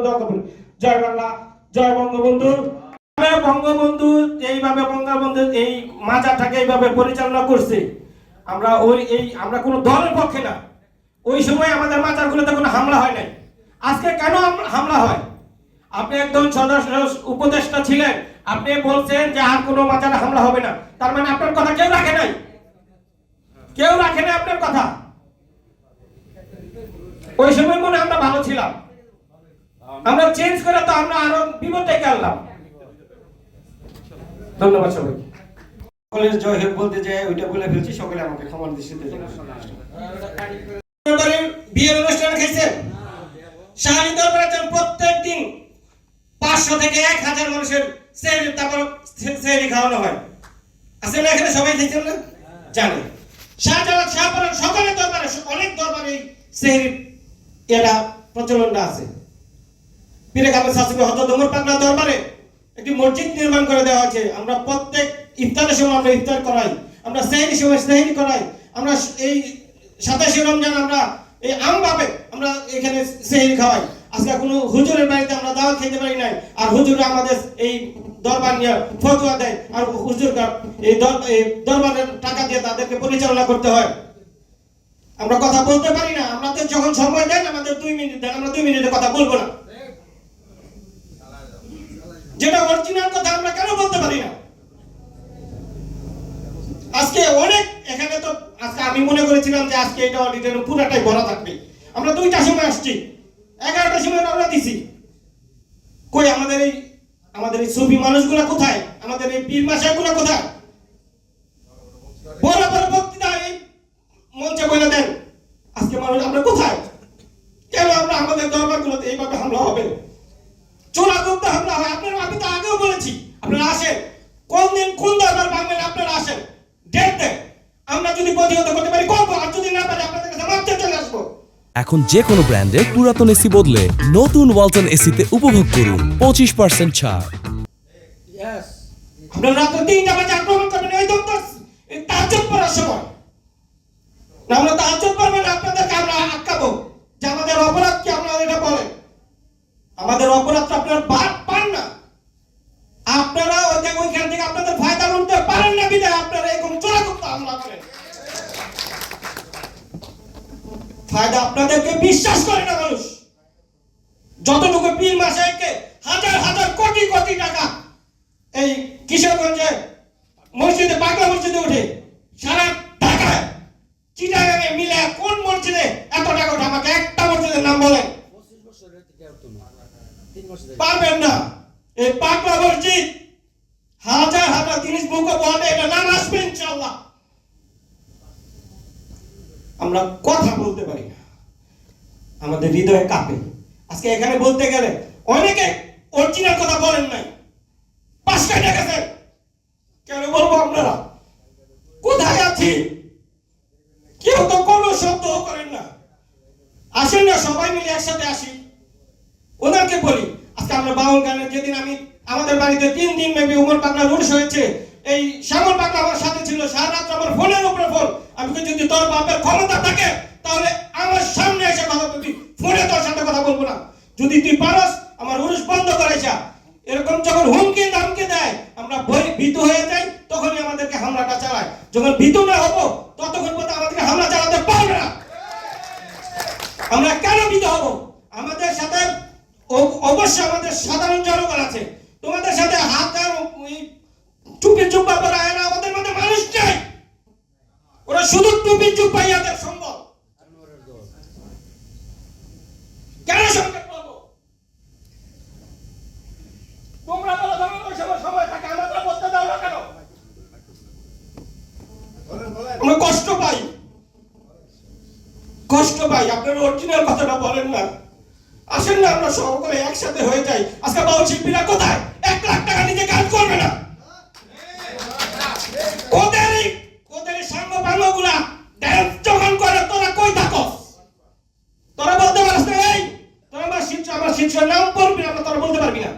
দোয়া করবেন। জয় বাংলা, জয় বঙ্গবন্ধু। বঙ্গবন্ধু এইভাবে বঙ্গবন্ধু এই মাজারটাকে এইভাবে পরিচালনা করছে। আমরা কোনো দলের পক্ষে না। ওই সময় আমাদের মাজারগুলোতে কোনো হামলা হয় নাই। আজকে কেন হামলা হয়? আপনি একজন সদস্য উপদেষ্টা ছিলেন, আপনি বলছেন যে আর কোনো মাজারে হামলা হবে না। তার মানে আপনার কথা কেউ রাখে নাই, কেউ রাখে নাই আপনার কথা। ওই সময় মনে আমরা ভালো ছিলাম, আমরা চেঞ্জ করে তো আমরা আরো বিপদে গেলাম। ধন্যবাদ সবাই। সকলের জয় হোক বলতে যায় ওইটা বলে ফেলছি, সকলে আমাকে ক্ষমার দৃষ্টিতে দেখবেন। বিয়ের অনুষ্ঠান খেয়েছেন, শাহী দরবারে প্রত্যেক দিন 500 থেকে 1000 মানুষের সেহরি, তারপর সেহরি খাওয়ানো হয়। আসলে এখানে সবাই খেয়েছেন না, জানেন। শাহজালাল শাহপরান সকলের দরবারে, অনেক দরবারে সেহরি এটা প্রচলনটা আছে। পীরে কামেল শাসিব হযরত ওমর পাগলা দরবারে একটি মসজিদ নির্মাণ করে দেওয়া হয়েছে। আমরা প্রত্যেক ইফতারের সময় আমরা ইফতার করাই, আমরা সেহরির সময় সেহরি করাই, আমরা এই 27 রমজান আমরা এই আমভাবে আমরা এখানে সেহরি খাওয়াই। আজকে কোনো হুজুরের বাড়িতে আমরা দাওয়াত খেতে পারি নাই, আর হুজুররা আমাদের এই দরবার নিয়ে ফতোয়া দেয়, আর হুজুররা এই দরবারের টাকা দিয়ে তাদেরকে পরিচালনা করতে হয়। আমরা কথা বলতে পারি না। আমাদের যখন সময় দেন, আমাদের 2 মিনিট দেন, আমরা 2 মিনিটে কথা বলবো না। যেটা অরিজিনাল কথা আমরা কেন বলতে পারি না? আজকে অনেক এখানে তো আজকে আমি মনে করেছিলাম যে আজকে এটা অডিটোরিয়াম পুরাটাই ভরা থাকবে। আমরা 2টার সময় আসছি, 11টার সময় রওনা দিছি। কই আমাদের এই সুফি মানুষগুলো কোথায়? আমাদের এই পীর মাশাইখগুলো কোথায়? বড় বড় বক্তৃতা এই মঞ্চে বলে দেন, আজকে মানুষ আমরা কোথায়? কেন আমরা আমাদের দরবারগুলোতে এইভাবে হামলা হবে, চোরা করতে হামলা হয়? আমি তো আগেও বলেছি, আপনারা আসেন, কোন দিন কোন দরবার ভাঙবেন আপনারা আসেন, ডেট দেন। আমরা যদি প্রতিহত করতে পারি করবো, আর যদি না পারি আপনাদের কাছে মাপতে চলে আসবো। এখন যে কোনো ব্র্যান্ডের পুরাতন এসি বদলে নতুন ওয়ালটন এসিতে উপভোগ করুন 25% ছাড়। আপনারা রাত্রে 3টা বাজে আক্রমণ করবেন এই দপ্তর তাহাজ্জুদ পড়ার সময়। না আমরা তাহাজ্জুদ পড়বেন, আপনাদেরকে আমরা আটকাবো যে আমাদের অপরাধ কি আপনারা এটা বলেন। আমাদের অপরাধটা আপনারা পান না, আপনারা ওইখান থেকে আপনাদের ফায়দা লুটতে পারেন না, বিধায় আপনারা এরকম চোরাগুপ্ত হামলা করেন। ফায়দা আপনাদেরকে বিশ্বাস করে না মানুষ। যতটুকু পীর মাশাইখকে হাজার হাজার কোটি কোটি টাকা এই কিশোরগঞ্জে মসজিদে, পাগলা মসজিদে উঠে, সারা ঢাকায় চিটাগাঙে মিলে কোন মসজিদে এত টাকা ওঠে? আমাকে একটা মসজিদের নাম বলেন। পারবেন না। এই পাগলা মসজিদ হাজার হাজার জিনিস মুখে বলে, এটা নাম আসবে ইনশাআল্লাহ। আমরা কথা বলতে পারি না, আমাদের হৃদয়ে কাঁপে। আজকে এখানে বলতে গেলে অনেকে অরিজিনাল কথা বলেন নাই, 5টা ডেকেছেন। কেন বলবো? আপনারা কোথায় আছি? কেউ তো কোনো শব্দ করেন না। আসেন না, সবাই মিলে একসাথে আসি, ওনাকে বলি। আজকে আমরা বাউল গানের যেদিন আমাদের বাড়িতে 3 দিন ব্যাপী ওমর পাগলার উরস হয়েছে, এই শ্যামল পাগলা আমার সাথে ছিল, সারা রাত আমার ফোনের উপরে ফোন। আমি যদি তোর বাপের ক্ষমতা থাকে তাহলে আমার সামনে এসে কথা বলবি, ফোনে তোর সাথে কথা বলবো না। যদি তুই পারস আমার উরস বন্ধ করে যা। এরকম যখন হুমকি ধামকি দেয়, আমরা ভীত হয়ে যাই, তখনই আমাদেরকে হামলাটা চালায়। যখন ভীত না হবো ততক্ষণ পর্যন্ত আমাদেরকে হামলা চালাতে পারবে না। আমরা কেন ভীত হব? আমাদের সাথে অবশ্যই আমাদের সাধারণ জনগণ আছে, তোমাদের সাথে হাজার টুপি জুব্বা পরা এরা আমাদের মধ্যে মানুষ চাই। ওরা শুধু টুপি জুব্বাই এদের সম্ভব। কেন সংকট বলবো? তোমরা বলো সময় থাকে, আমাদের বলতে দাও না কেন? আমরা কষ্ট পাই। আপনারা অরিজিনাল কথাটা বলেন না। আসেন না, আমরা সকলে একসাথে হয়ে যাই। আজকে বাউল শিল্পীরা কোথায়? 1 লাখ টাকা নিতে কাজ করবে না। ওদের সাঙ্গ পাঙ্গগুলা ড্যান্স যখন করে, তোরা কই থাকস? তোরা বলতে পারস না? এই তোরা আমার শিষ্য নাম পড়বি না, তোরা বলতে পারবি না।